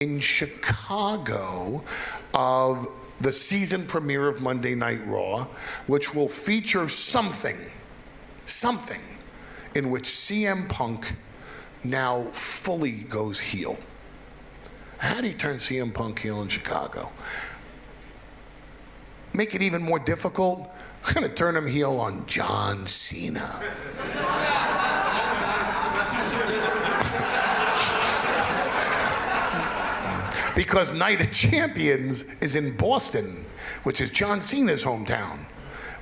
in Chicago of the season premiere of Monday Night Raw, which will feature something in which CM Punk now fully goes heel. How do you turn CM Punk heel in Chicago? Make it even more difficult? I'm going to turn him heel on John Cena. Because Night of Champions is in Boston, which is John Cena's hometown,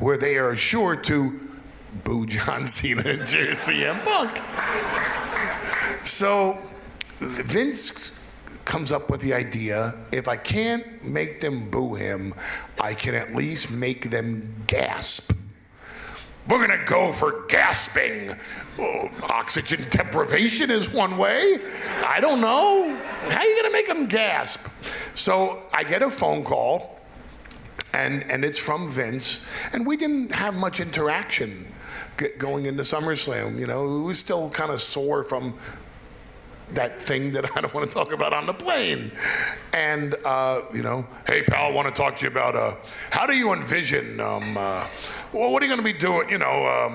where they are sure to boo John Cena and CM Punk. So Vince comes up with the idea, if I can't make them boo him, I can at least make them gasp. We're gonna go for gasping. Oh, oxygen deprivation is one way. I don't know. How are you gonna make them gasp? So I get a phone call, and it's from Vince, and we didn't have much interaction going into SummerSlam. You know, we were still kind of sore from that thing that I don't want to talk about on the plane. And, you know, hey, pal, I want to talk to you about how do you envision, well, what are you going to be doing? You know,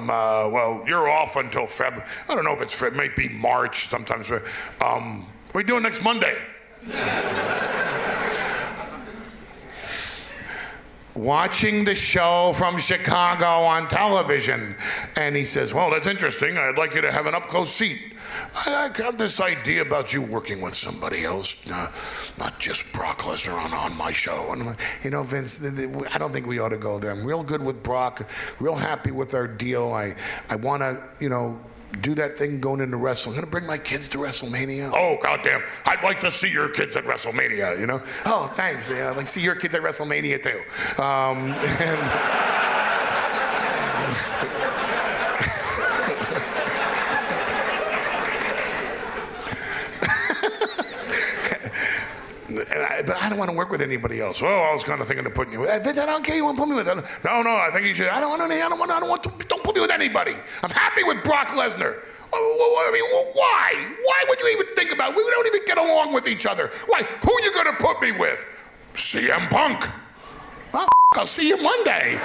well, you're off until February. I don't know if it might be March sometimes. What are you doing next Monday? Watching the show from Chicago on television. And he says, well, that's interesting. I'd like you to have an up-close seat. I have this idea about you working with somebody else, not just Brock Lesnar on my show. And I'm like, you know, Vince, I don't think we ought to go there. I'm real good with Brock, real happy with our deal. I want to, you know, do that thing going into wrestling. I'm going to bring my kids to WrestleMania. Oh, goddamn. I'd like to see your kids at WrestleMania, you know? Oh, thanks. Yeah, I'd like to see your kids at WrestleMania, too. But I don't want to work with anybody else. Well, I was kind of thinking of putting you with. Vince, I don't care. You want to put me with? No, I think you should. Don't put me with anybody. I'm happy with Brock Lesnar. I mean, why? Why would you even think about it? We don't even get along with each other. Why? Who are you going to put me with? CM Punk. Well, I'll see you Monday.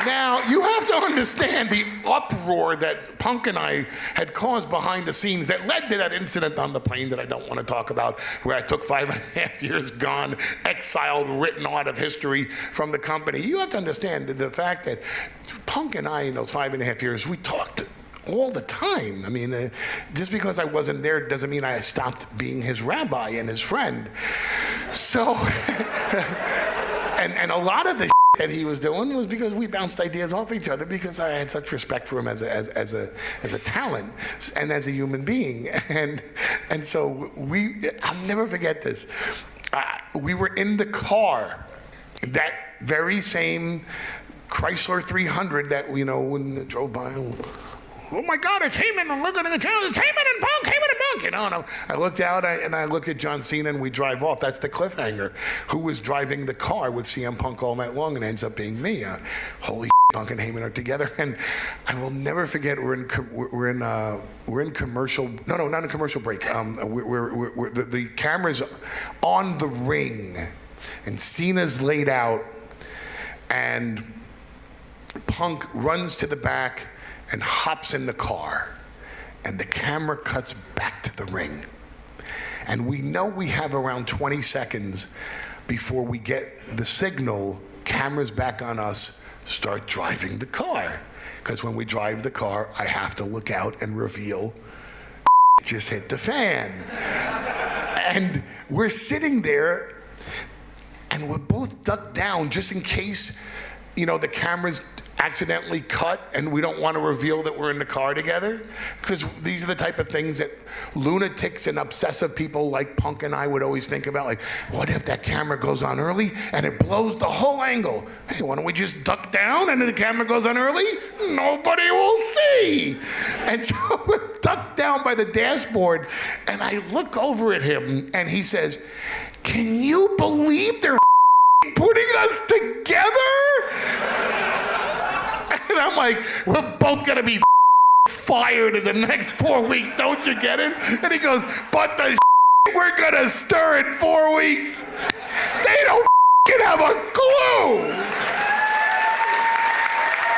Now, you have to understand the uproar that Punk and I had caused behind the scenes that led to that incident on the plane that I don't want to talk about, where I took 5.5 years gone, exiled, written out of history from the company. You have to understand the fact that Punk and I, in those 5.5 years, we talked all the time. I mean, just because I wasn't there doesn't mean I stopped being his rabbi and his friend. So, and a lot of the that he was doing was because we bounced ideas off each other, because I had such respect for him as a talent and as a human being, and so I'll never forget this. We were in the car, that very same Chrysler 300 that when it drove by. Oh my God, it's Heyman! I'm looking at the channel. It's Heyman and Punk, you know. And I looked out and I looked at John Cena, and we drive off. That's the cliffhanger. Who was driving the car with CM Punk all night long, and ends up being me. Holy Punk and Heyman are together, and I will never forget. We're in commercial. No, not a commercial break. The camera's on the ring, and Cena's laid out, and Punk runs to the back and hops in the car, and the camera cuts back to the ring. And we know we have around 20 seconds before we get the signal, cameras back on us, start driving the car. Because when we drive the car, I have to look out and reveal just hit the fan. And we're sitting there, and we're both ducked down just in case, the camera's accidentally cut and we don't want to reveal that we're in the car together, because these are the type of things that lunatics and obsessive people like Punk and I would always think about, like, what if that camera goes on early and it blows the whole angle? Hey, why don't we just duck down and then the camera goes on early? Nobody will see. And so we're ducked down by the dashboard, and I look over at him and he says, can you believe they're putting us together? And I'm like, we're both gonna be fired in the next 4 weeks, don't you get it? And he goes, but the we're gonna stir in 4 weeks. They don't have a clue.